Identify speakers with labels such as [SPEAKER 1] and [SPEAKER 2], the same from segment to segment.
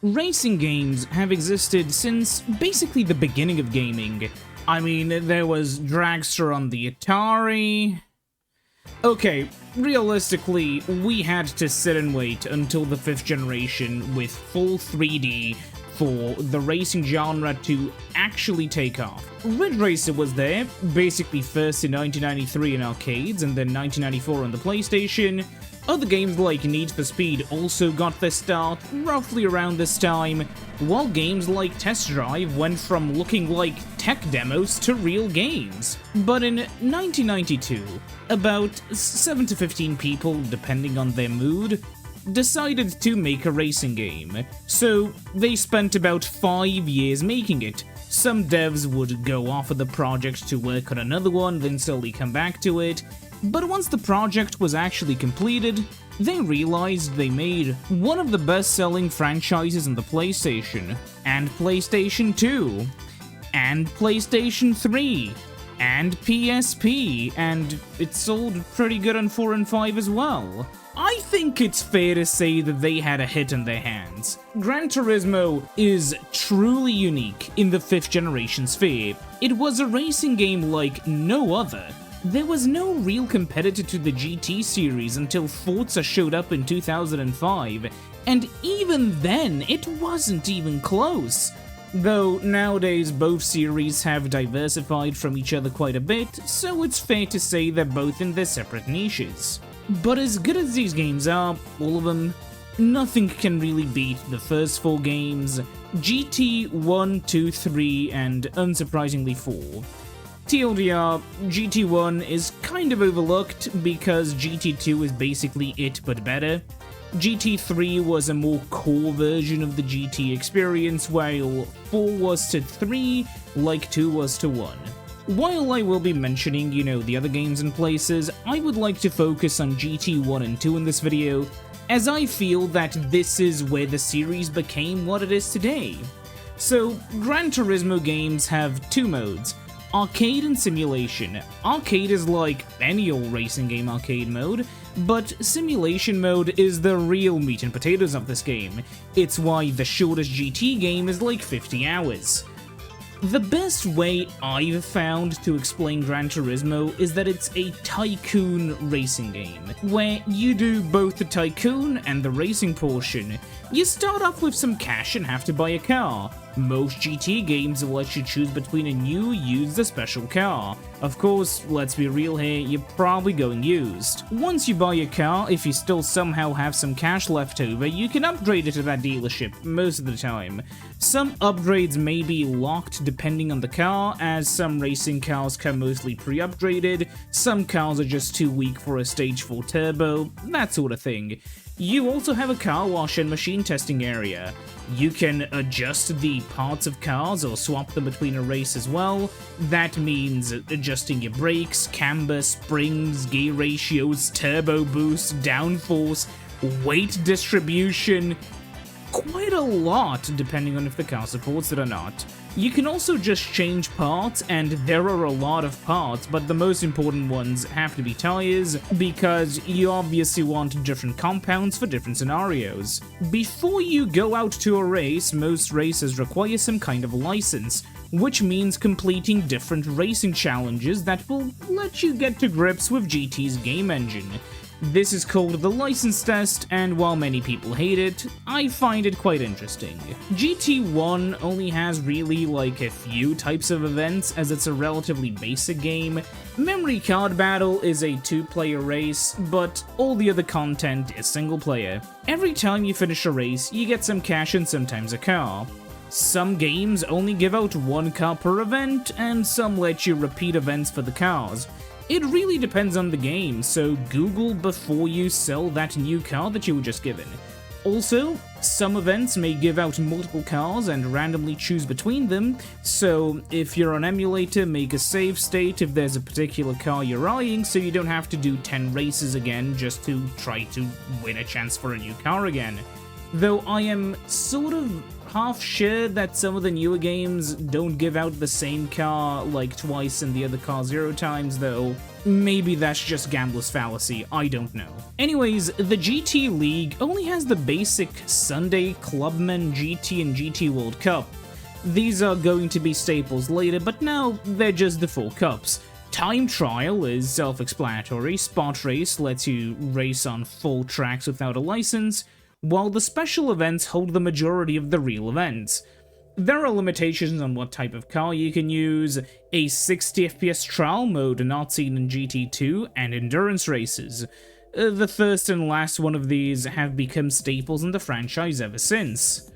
[SPEAKER 1] Racing games have existed since basically the beginning of gaming. I mean, there was Dragster on the Atari. Okay, realistically, we had to sit and wait until the 5th generation with full 3D for the racing genre to actually take off. Ridge Racer was there, basically first in 1993 in arcades and then 1994 on the PlayStation. Other games like Need for Speed also got their start roughly around this time, while games like Test Drive went from looking like tech demos to real games. But in 1992, about 7 to 15 people, depending on their mood, decided to make a racing game. So they spent about 5 years making it. Some devs would go off of the project to work on another one, then slowly come back to it. But once the project was actually completed, they realized they made one of the best-selling franchises on the PlayStation, and PlayStation 2, and PlayStation 3, and PSP, and it sold pretty good on 4 and 5 as well. I think it's fair to say that they had a hit on their hands. Gran Turismo is truly unique in the 5th generation sphere. It was a racing game like no other. There was no real competitor to the GT series until Forza showed up in 2005, and even then, it wasn't even close. Though nowadays both series have diversified from each other quite a bit, so it's fair to say they're both in their separate niches. But as good as these games are, all of them, nothing can really beat the first 4 games, GT 1, 2, 3, and unsurprisingly 4. TLDR, GT1 is kind of overlooked because GT2 is basically it but better. GT3 was a more core version of the GT experience, while 4 was to 3 like 2 was to 1. While I will be mentioning, the other games and places, I would like to focus on GT1 and 2 in this video, as I feel that this is where the series became what it is today. So, Gran Turismo games have 2 modes. Arcade and Simulation. Arcade is like any old racing game arcade mode, but Simulation mode is the real meat and potatoes of this game. It's why the shortest GT game is like 50 hours. The best way I've found to explain Gran Turismo is that it's a tycoon racing game, where you do both the tycoon and the racing portion. You start off with some cash and have to buy a car. Most GT games will let you choose between a new, used, or special car. Of course, let's be real here, you're probably going used. Once you buy a car, if you still somehow have some cash left over, you can upgrade it to that dealership most of the time. Some upgrades may be locked depending on the car, as some racing cars come mostly pre-upgraded, some cars are just too weak for a Stage 4 turbo, that sort of thing. You also have a car wash and machine testing area. You can adjust the parts of cars or swap them between a race as well. That means adjusting your brakes, camber, springs, gear ratios, turbo boost, downforce, weight distribution, quite a lot depending on if the car supports it or not. You can also just change parts, and there are a lot of parts, but the most important ones have to be tires, because you obviously want different compounds for different scenarios. Before you go out to a race, most races require some kind of license, which means completing different racing challenges that will let you get to grips with GT's game engine. This is called the license test, and while many people hate it, I find it quite interesting. GT1 only has really like a few types of events, as it's a relatively basic game. Memory Card Battle is a 2-player race, but all the other content is single player. Every time you finish a race, you get some cash and sometimes a car. Some games only give out 1 car per event, and some let you repeat events for the cars. It really depends on the game, so Google before you sell that new car that you were just given. Also, some events may give out multiple cars and randomly choose between them, so if you're on emulator, make a save state if there's a particular car you're eyeing so you don't have to do 10 races again just to try to win a chance for a new car again. Though I am sort of half sure that some of the newer games don't give out the same car like twice and the other car 0 times, though maybe that's just gambler's fallacy, I don't know. Anyways, the GT League only has the basic Sunday Clubman GT and GT World Cup. These are going to be staples later, but now they're just the 4 cups. Time Trial is self-explanatory, Spot Race lets you race on full tracks without a license, while the special events hold the majority of the real events. There are limitations on what type of car you can use, a 60 FPS trial mode not seen in GT2, and endurance races. The first and last one of these have become staples in the franchise ever since.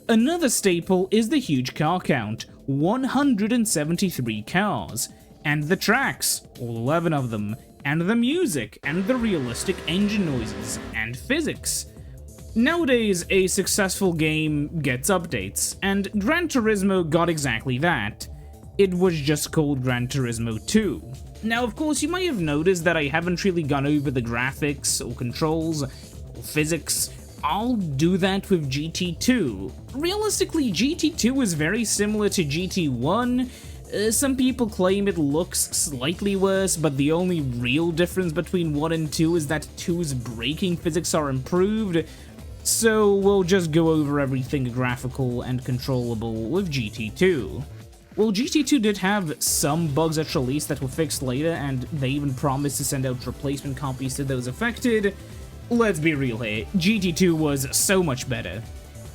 [SPEAKER 1] Another staple is the huge car count, 173 cars, and the tracks, all 11 of them, and the music, and the realistic engine noises, and physics. Nowadays, a successful game gets updates, and Gran Turismo got exactly that. It was just called Gran Turismo 2. Now, of course, you might have noticed that I haven't really gone over the graphics, or controls, or physics. I'll do that with GT2. Realistically, GT2 is very similar to GT1. Some people claim it looks slightly worse, but the only real difference between 1 and 2 is that 2's braking physics are improved. So we'll just go over everything graphical and controllable with GT2. Well, GT2 did have some bugs at release that were fixed later, and they even promised to send out replacement copies to those affected. Let's be real here, GT2 was so much better.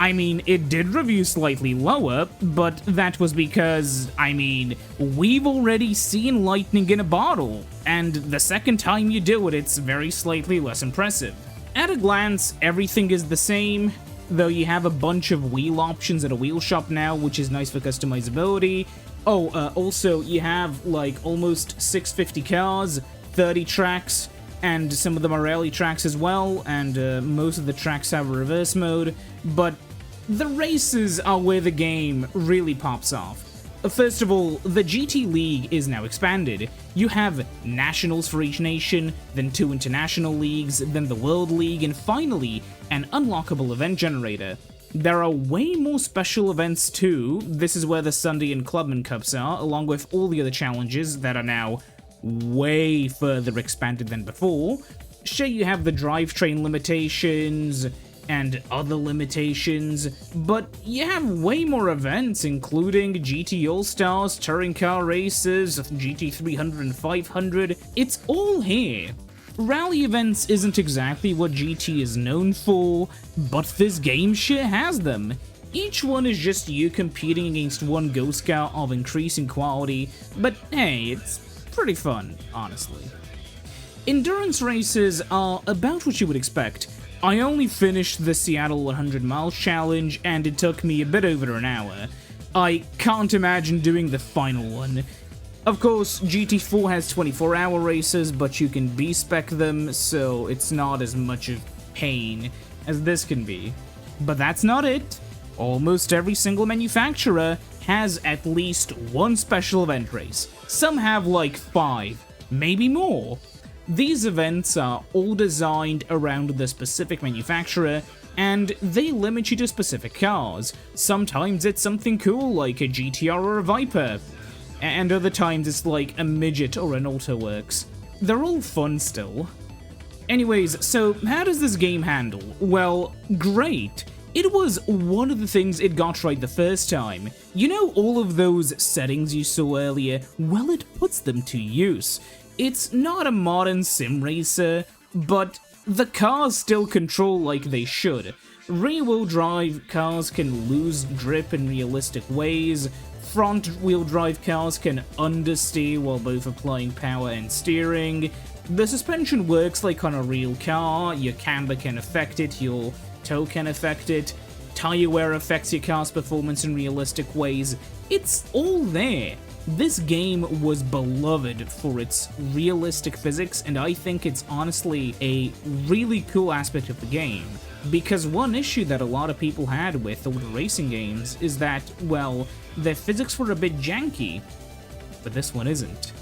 [SPEAKER 1] I mean, it did review slightly lower, but that was because, we've already seen lightning in a bottle, and the second time you do it, it's very slightly less impressive. At a glance, everything is the same, though you have a bunch of wheel options at a wheel shop now, which is nice for customizability. Also, you have, almost 650 cars, 30 tracks, and some of them are rally tracks as well, and most of the tracks have a reverse mode, but the races are where the game really pops off. First of all, the GT League is now expanded. You have nationals for each nation, then 2 international leagues, then the World League, and finally, an unlockable event generator. There are way more special events too. This is where the Sunday and Clubman Cups are, along with all the other challenges that are now way further expanded than before. Sure, you have the drivetrain limitations and other limitations, but you have way more events, including GT All-Stars, touring car races, GT 300 and 500. It's all here. Rally events isn't exactly what GT is known for, but this game sure has them. Each one is just you competing against one ghost car of increasing quality, but hey, it's pretty fun, honestly. Endurance races are about what you would expect. I only finished the Seattle 100 Miles Challenge, and it took me a bit over an hour. I can't imagine doing the final one. Of course, GT4 has 24-hour races, but you can B-spec them, so it's not as much of pain as this can be. But that's not it. Almost every single manufacturer has at least one special event race. Some have like 5, maybe more. These events are all designed around the specific manufacturer, and they limit you to specific cars. Sometimes it's something cool like a GTR or a Viper, and other times it's like a midget or an AutoWorks. They're all fun still. Anyways, so how does this game handle? Well, great. It was one of the things it got right the first time. You know all of those settings you saw earlier? Well, it puts them to use. It's not a modern sim racer, but the cars still control like they should. Rear-wheel drive cars can lose grip in realistic ways, front-wheel drive cars can understeer while both applying power and steering. The suspension works like on a real car, your camber can affect it, your toe can affect it, tire wear affects your car's performance in realistic ways. It's all there. This game was beloved for its realistic physics, and I think it's honestly a really cool aspect of the game. Because one issue that a lot of people had with older racing games is that, well, their physics were a bit janky, but this one isn't.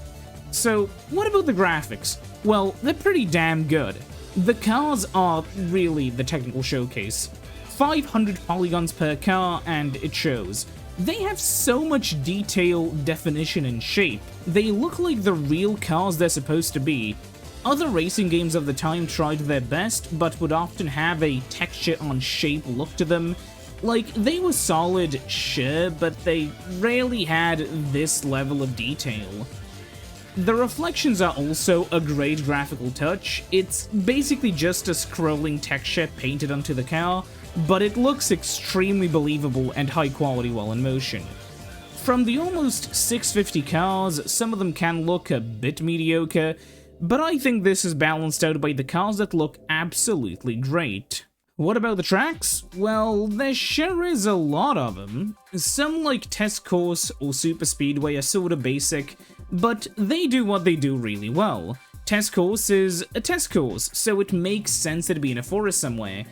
[SPEAKER 1] So, what about the graphics? Well, they're pretty damn good. The cars are really the technical showcase. 500 polygons per car, and it shows. They have so much detail, definition, and shape. They look like the real cars they're supposed to be. Other racing games of the time tried their best, but would often have a texture on shape look to them. Like, they were solid, sure, but they rarely had this level of detail. The reflections are also a great graphical touch. It's basically just a scrolling texture painted onto the car, but it looks extremely believable and high quality while in motion. From the almost 650 cars, some of them can look a bit mediocre, but I think this is balanced out by the cars that look absolutely great. What about the tracks? Well, there sure is a lot of them. Some like Test Course or Super Speedway are sorta basic, but they do what they do really well. Test Course is a test course, so it makes sense to be in a forest somewhere.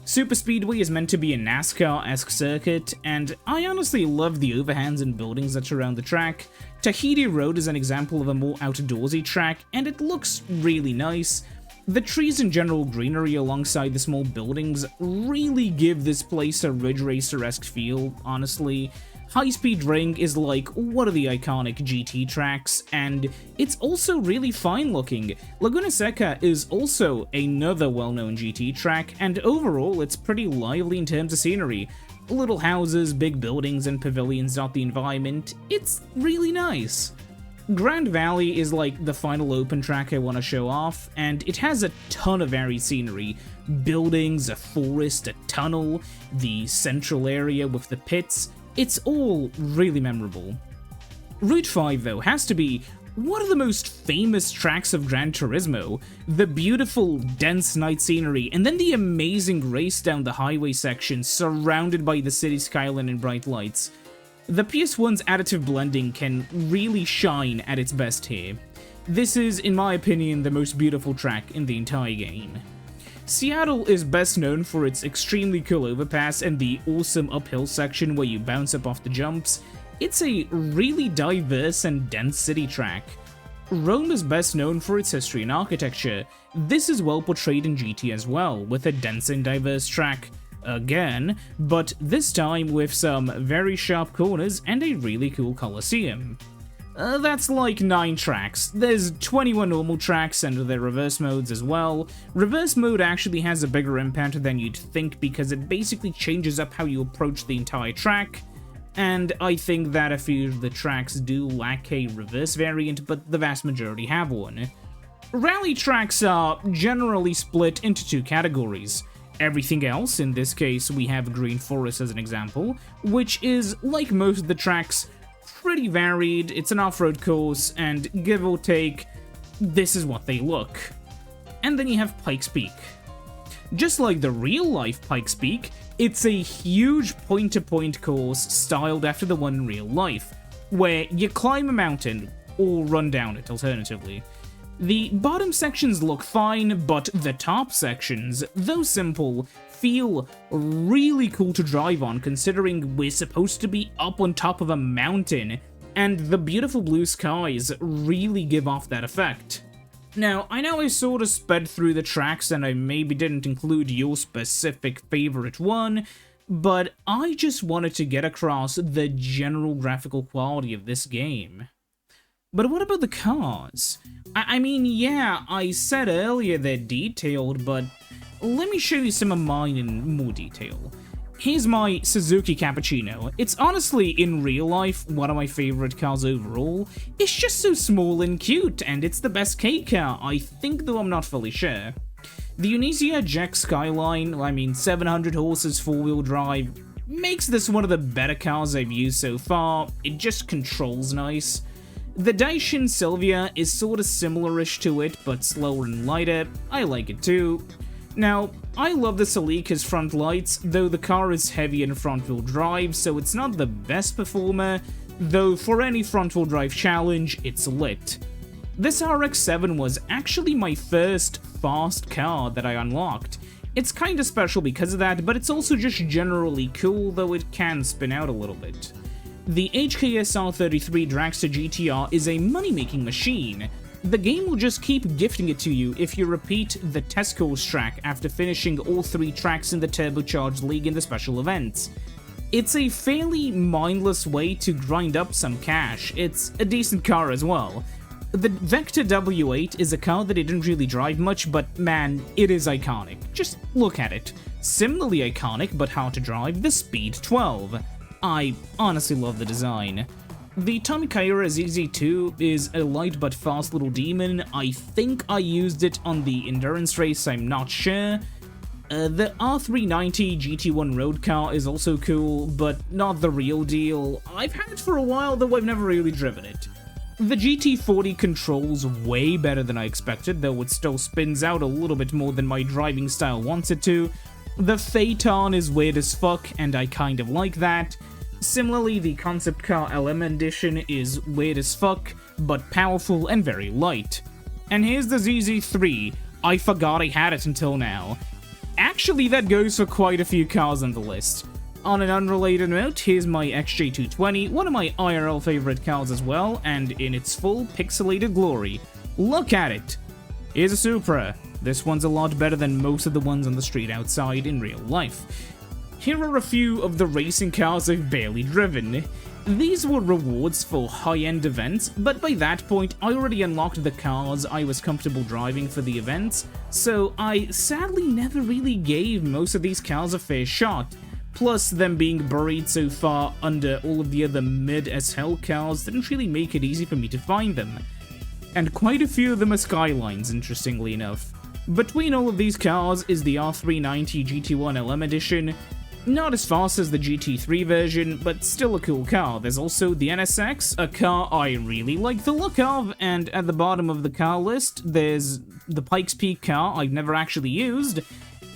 [SPEAKER 1] Super Speedway is meant to be a NASCAR-esque circuit, and I honestly love the overhangs and buildings that surround the track. Tahiti Road is an example of a more outdoorsy track, and it looks really nice. The trees and general greenery alongside the small buildings really give this place a Ridge Racer-esque feel, honestly. High Speed Ring is like one of the iconic GT tracks, and it's also really fine looking. Laguna Seca is also another well-known GT track, and overall it's pretty lively in terms of scenery. Little houses, big buildings, and pavilions dot the environment. It's really nice. Grand Valley is like the final open track I want to show off, and it has a ton of varied scenery. Buildings, a forest, a tunnel, the central area with the pits. It's all really memorable. Route 5, though, has to be one of the most famous tracks of Gran Turismo. The beautiful, dense night scenery, and then the amazing race down the highway section surrounded by the city skyline and bright lights. The PS1's additive blending can really shine at its best here. This is, in my opinion, the most beautiful track in the entire game. Seattle is best known for its extremely cool overpass and the awesome uphill section where you bounce up off the jumps. It's a really diverse and dense city track. Rome is best known for its history and architecture. This is well portrayed in GT as well, with a dense and diverse track. Again, but this time with some very sharp corners and a really cool Colosseum. That's like 9 tracks. There's 21 normal tracks and their reverse modes as well. Reverse mode actually has a bigger impact than you'd think because it basically changes up how you approach the entire track, and I think that a few of the tracks do lack a reverse variant, but the vast majority have one. Rally tracks are generally split into 2 categories. Everything else, in this case we have Green Forest as an example, which is, like most of the tracks, pretty varied. It's an off-road course, and give or take, this is what they look. And then you have Pikes Peak. Just like the real-life Pikes Peak, it's a huge point-to-point course styled after the one in real life, where you climb a mountain, or run down it alternatively. The bottom sections look fine, but the top sections, though simple, feel really cool to drive on considering we're supposed to be up on top of a mountain, and the beautiful blue skies really give off that effect. Now, I know I sort of sped through the tracks and I maybe didn't include your specific favorite one, but I just wanted to get across the general graphical quality of this game. But what about the cars? I mean, yeah, I said earlier they're detailed, but let me show you some of mine in more detail. Here's my Suzuki Cappuccino. It's honestly, in real life, one of my favorite cars overall. It's just so small and cute, and it's the best K car, I think, though I'm not fully sure. The Unisia Jack Skyline, 700 horses 4-wheel drive, makes this one of the better cars I've used so far. It just controls nice. The Daishin Sylvia is sorta similar-ish to it, but slower and lighter. I like it too. Now, I love the Celica's front lights, though the car is heavy in front-wheel drive, so it's not the best performer, though for any front-wheel drive challenge, it's lit. This RX-7 was actually my first fast car that I unlocked. It's kinda special because of that, but it's also just generally cool, though it can spin out a little bit. The HKSR33 Dragster GTR is a money-making machine. The game will just keep gifting it to you if you repeat the test course track after finishing all 3 tracks in the Turbocharged League in the special events. It's a fairly mindless way to grind up some cash. It's a decent car as well. The Vector W8 is a car that I didn't really drive much, but man, it is iconic. Just look at it. Similarly iconic, but hard to drive, the Speed 12. I honestly love the design. The Tommy Kaira ZZ2 is a light but fast little demon. I think I used it on the endurance race, I'm not sure. The R390 GT1 road car is also cool, but not the real deal. I've had it for a while, though I've never really driven it. The GT40 controls way better than I expected, though it still spins out a little bit more than my driving style wants it to. The Phaeton is weird as fuck, and I kind of like that. Similarly, the Concept Car LM Edition is weird as fuck, but powerful and very light. And here's the ZZ3. I forgot I had it until now. Actually, that goes for quite a few cars on the list. On an unrelated note, here's my XJ220, one of my IRL favorite cars as well, and in its full pixelated glory. Look at it! Here's a Supra. This one's a lot better than most of the ones on the street outside in real life. Here are a few of the racing cars I've barely driven. These were rewards for high-end events, but by that point I already unlocked the cars I was comfortable driving for the events, so I sadly never really gave most of these cars a fair shot. Plus, them being buried so far under all of the other mid-as-hell cars didn't really make it easy for me to find them. And quite a few of them are Skylines, interestingly enough. Between all of these cars is the R390 GT1 LM Edition. Not as fast as the GT3 version, but still a cool car. There's also the NSX, a car I really like the look of, and at the bottom of the car list, there's the Pikes Peak car I've never actually used,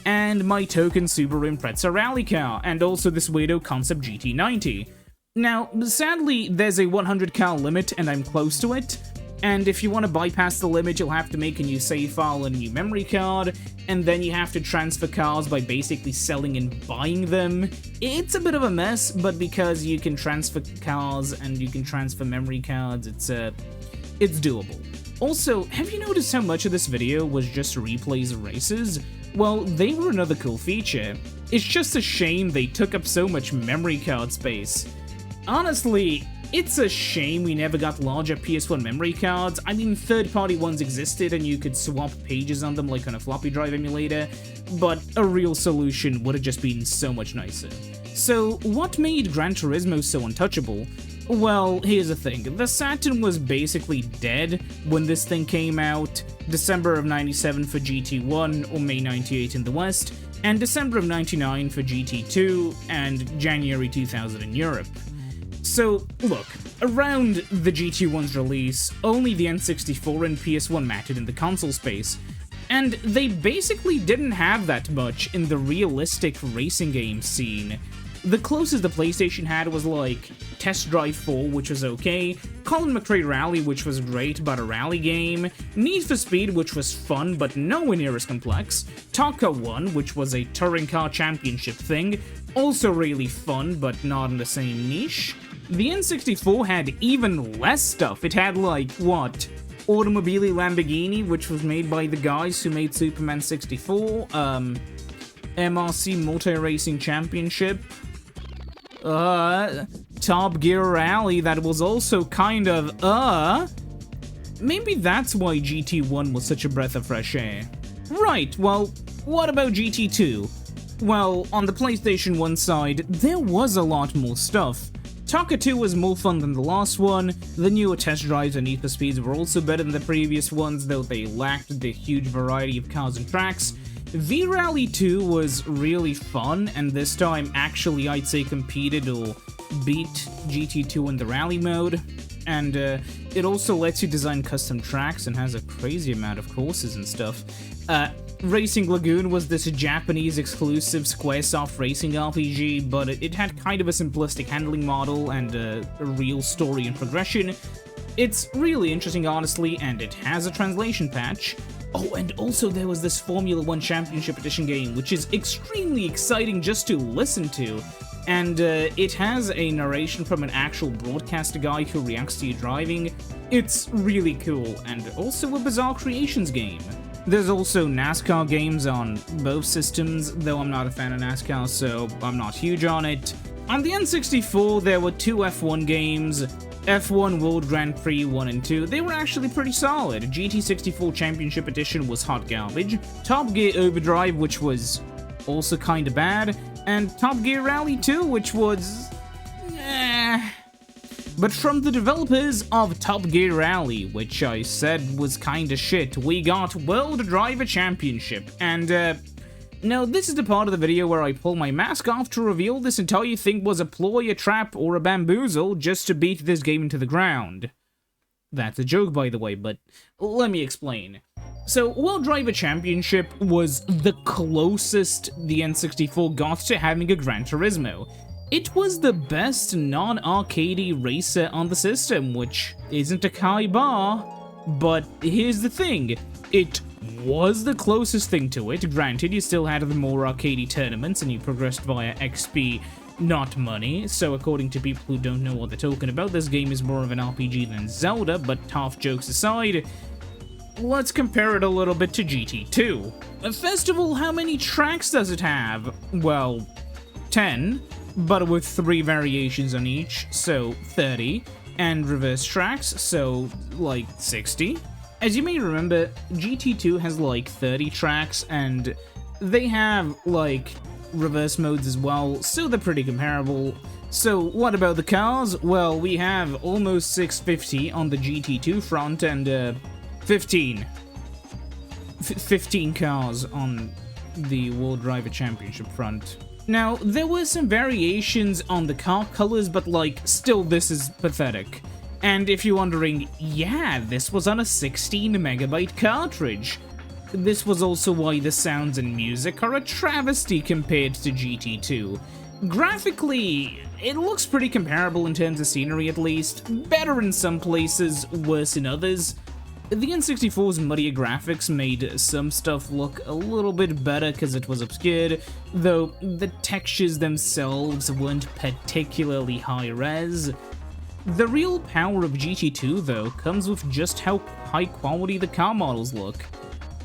[SPEAKER 1] and my token Subaru Impreza rally car, and also this weirdo Concept GT90. Now, sadly, there's a 100 car limit, and I'm close to it. And if you want to bypass the limit, you'll have to make a new save file and a new memory card, and then you have to transfer cars by basically selling and buying them. It's a bit of a mess, but because you can transfer cars and you can transfer memory cards, it's doable. Also, have you noticed how much of this video was just replays of races? Well, they were another cool feature. It's just a shame they took up so much memory card space. Honestly, it's a shame we never got larger PS1 memory cards. I mean, third-party ones existed and you could swap pages on them like on a floppy drive emulator, but a real solution would have just been so much nicer. So, what made Gran Turismo so untouchable? Well, here's the thing. The Saturn was basically dead when this thing came out, December of 97 for GT1, or May 98 in the West, and December of 99 for GT2, and January 2000 in Europe. So, look, around the GT1's release, only the N64 and PS1 mattered in the console space, and they basically didn't have that much in the realistic racing game scene. The closest the PlayStation had was like Test Drive 4, which was okay, Colin McRae Rally, which was great but a rally game, Need for Speed, which was fun but nowhere near as complex, Taka 1, which was a touring car championship thing, also really fun but not in the same niche. The N64 had even less stuff. It had like, what? Automobili Lamborghini, which was made by the guys who made Superman 64, MRC Multi-Racing Championship, Top Gear Rally that was also kind of, maybe that's why GT1 was such a breath of fresh air. Right, well, what about GT2? Well, on the PlayStation 1 side, there was a lot more stuff. Taka 2 was more fun than the last one, the newer test drives and Need for Speeds were also better than the previous ones, though they lacked the huge variety of cars and tracks. V-Rally 2 was really fun, and this time actually I'd say competed or beat GT2 in the rally mode, and it also lets you design custom tracks and has a crazy amount of courses and stuff. Racing Lagoon was this Japanese exclusive Squaresoft racing RPG, but it had kind of a simplistic handling model and a real story and progression. It's really interesting, honestly, and it has a translation patch. Oh, and also there was this Formula 1 Championship Edition game, which is extremely exciting just to listen to, and it has a narration from an actual broadcaster guy who reacts to you driving. It's really cool, and also a Bizarre Creations game. There's also NASCAR games on both systems, though I'm not a fan of NASCAR, so I'm not huge on it. On the N64, there were two F1 games, F1 World Grand Prix 1 and 2. They were actually pretty solid. GT64 Championship Edition was hot garbage, Top Gear Overdrive, which was also kinda bad, and Top Gear Rally 2, which was... But from the developers of Top Gear Rally, which I said was kinda shit, we got World Driver Championship, and now this is the part of the video where I pull my mask off to reveal this entire thing was a ploy, a trap, or a bamboozle just to beat this game into the ground. That's a joke, by the way, but let me explain. So, World Driver Championship was the closest the N64 got to having a Gran Turismo. It was the best non-arcadey racer on the system, which isn't a high bar, but here's the thing, it was the closest thing to it. Granted, you still had the more arcadey tournaments and you progressed via XP, not money, so according to people who don't know what they're talking about, this game is more of an RPG than Zelda, but half jokes aside, let's compare it a little bit to GT2. First of all, how many tracks does it have? Well, 10. But with 3 variations on each, so 30, and reverse tracks, so like 60. As you may remember, GT2 has like 30 tracks, and they have like reverse modes as well, so they're pretty comparable. So what about the cars? Well, we have almost 650 on the GT2 front, and 15 cars on the World Driver Championship front. Now, there were some variations on the car colors, but like, still this is pathetic. And if you're wondering, yeah, this was on a 16 megabyte cartridge. This was also why the sounds and music are a travesty compared to GT2. Graphically, it looks pretty comparable in terms of scenery at least, better in some places, worse in others. The N64's muddier graphics made some stuff look a little bit better because it was obscured, though the textures themselves weren't particularly high-res. The real power of GT2, though, comes with just how high quality the car models look.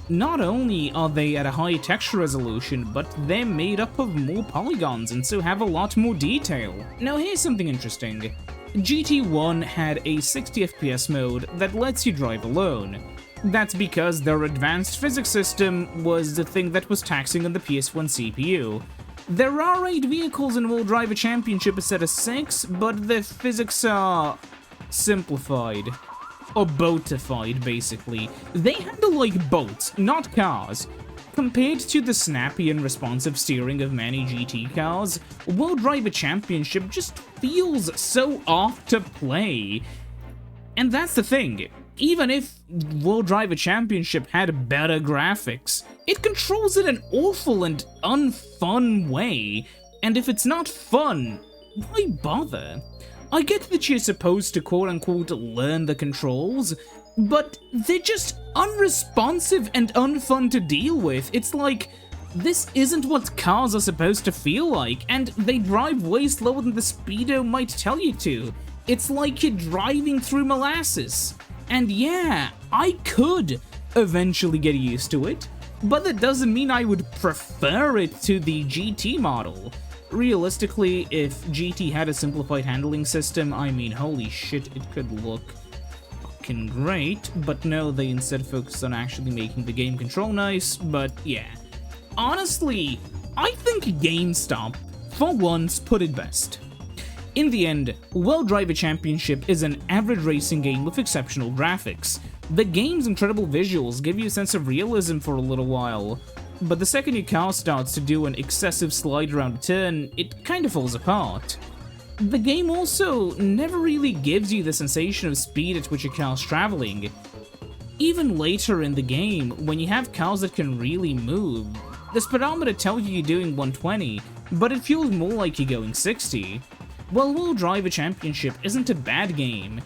[SPEAKER 1] Not only are they at a high texture resolution, but they're made up of more polygons and so have a lot more detail. Now here's something interesting. GT1 had a 60 FPS mode that lets you drive alone. That's because their advanced physics system was the thing that was taxing on the PS1 CPU. There are 8 vehicles in World Driver Championship instead of 6, but the physics are simplified. Or boatified, basically. They handle like boats, not cars. Compared to the snappy and responsive steering of many GT cars, World Driver Championship just feels so off to play. And that's the thing, even if World Driver Championship had better graphics, it controls in an awful and unfun way, and if it's not fun, why bother? I get that you're supposed to quote-unquote learn the controls, but they're just unresponsive and unfun to deal with. It's like, this isn't what cars are supposed to feel like, and they drive way slower than the speedo might tell you to. It's like you're driving through molasses. And yeah, I could eventually get used to it, but that doesn't mean I would prefer it to the GT model. Realistically, if GT had a simplified handling system, I mean, holy shit, it could look fucking great, but no, they instead focused on actually making the game control nice, but yeah. Honestly, I think GameStop, for once, put it best. In the end, World Driver Championship is an average racing game with exceptional graphics. The game's incredible visuals give you a sense of realism for a little while, but the second your car starts to do an excessive slide around a turn, it kind of falls apart. The game also never really gives you the sensation of speed at which your car's traveling. Even later in the game, when you have cars that can really move, the speedometer tells you you're doing 120, but it feels more like you're going 60. While World Driver Championship isn't a bad game,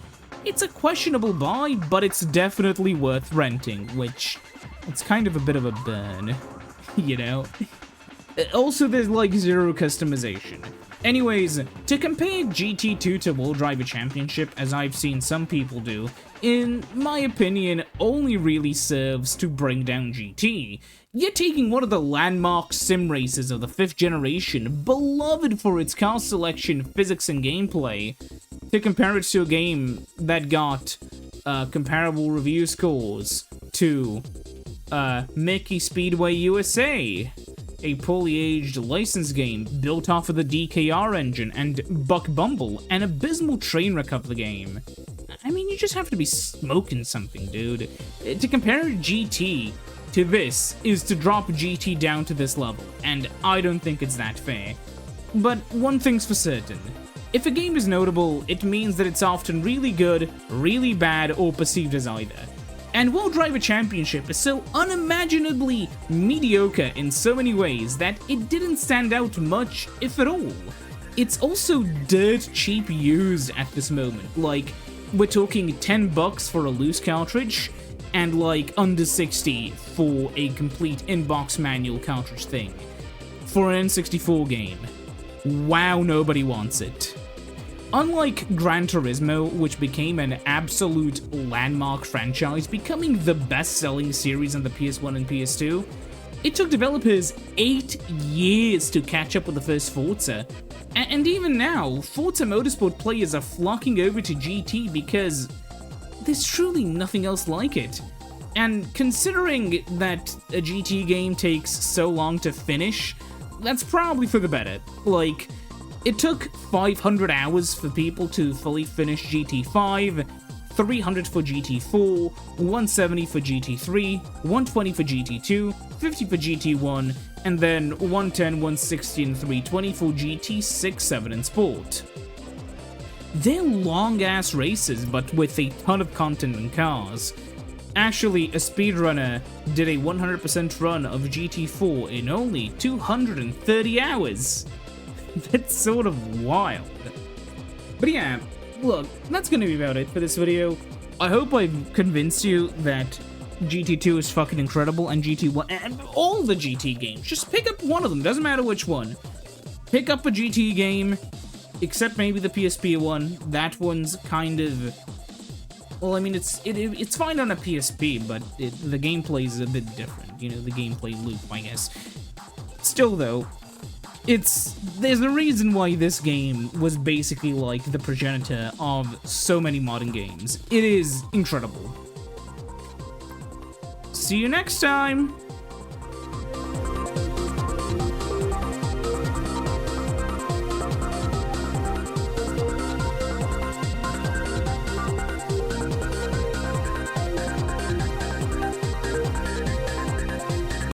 [SPEAKER 1] it's a questionable buy, but it's definitely worth renting, which, it's kind of a bit of a burn, you know? Also, there's like zero customization. Anyways, to compare GT2 to World Driver Championship, as I've seen some people do, in my opinion, only really serves to bring down GT. You're taking one of the landmark sim races of the 5th generation, beloved for its car selection, physics, and gameplay, to compare it to a game that got comparable review scores to Mickey Speedway USA, a poorly aged licensed game built off of the DKR engine, and Buck Bumble, an abysmal train wreck of the game. I mean, you just have to be smoking something, dude. To compare GT to this is to drop GT down to this level, and I don't think it's that fair. But one thing's for certain. If a game is notable, it means that it's often really good, really bad, or perceived as either. And World Driver Championship is so unimaginably mediocre in so many ways that it didn't stand out much, if at all. It's also dirt cheap used at this moment, like, we're talking $10 for a loose cartridge, and like under 60 for a complete in-box manual cartridge thing. For an N64 game. Wow, nobody wants it. Unlike Gran Turismo, which became an absolute landmark franchise, becoming the best-selling series on the PS1 and PS2, it took developers 8 years to catch up with the first Forza. And even now, Forza Motorsport players are flocking over to GT because there's truly nothing else like it. And considering that a GT game takes so long to finish, that's probably for the better. Like, it took 500 hours for people to fully finish GT5, 300 for GT4, 170 for GT3, 120 for GT2, 50 for GT1, and then 110, 160, and 320 for GT6, 7, and Sport. They're long-ass races, but with a ton of content and cars. Actually, a speedrunner did a 100% run of GT4 in only 230 hours. That's sort of wild. But yeah, look, that's gonna be about it for this video. I hope I've convinced you that GT2 is fucking incredible, and GT1, and all the GT games. Just pick up one of them, doesn't matter which one. Pick up a GT game, except maybe the PSP one. That one's kind of... Well, I mean, it's fine on a PSP, but the gameplay is a bit different. You know, the gameplay loop, I guess. Still, though, there's a reason why this game was basically like the progenitor of so many modern games. It is incredible. See you next time!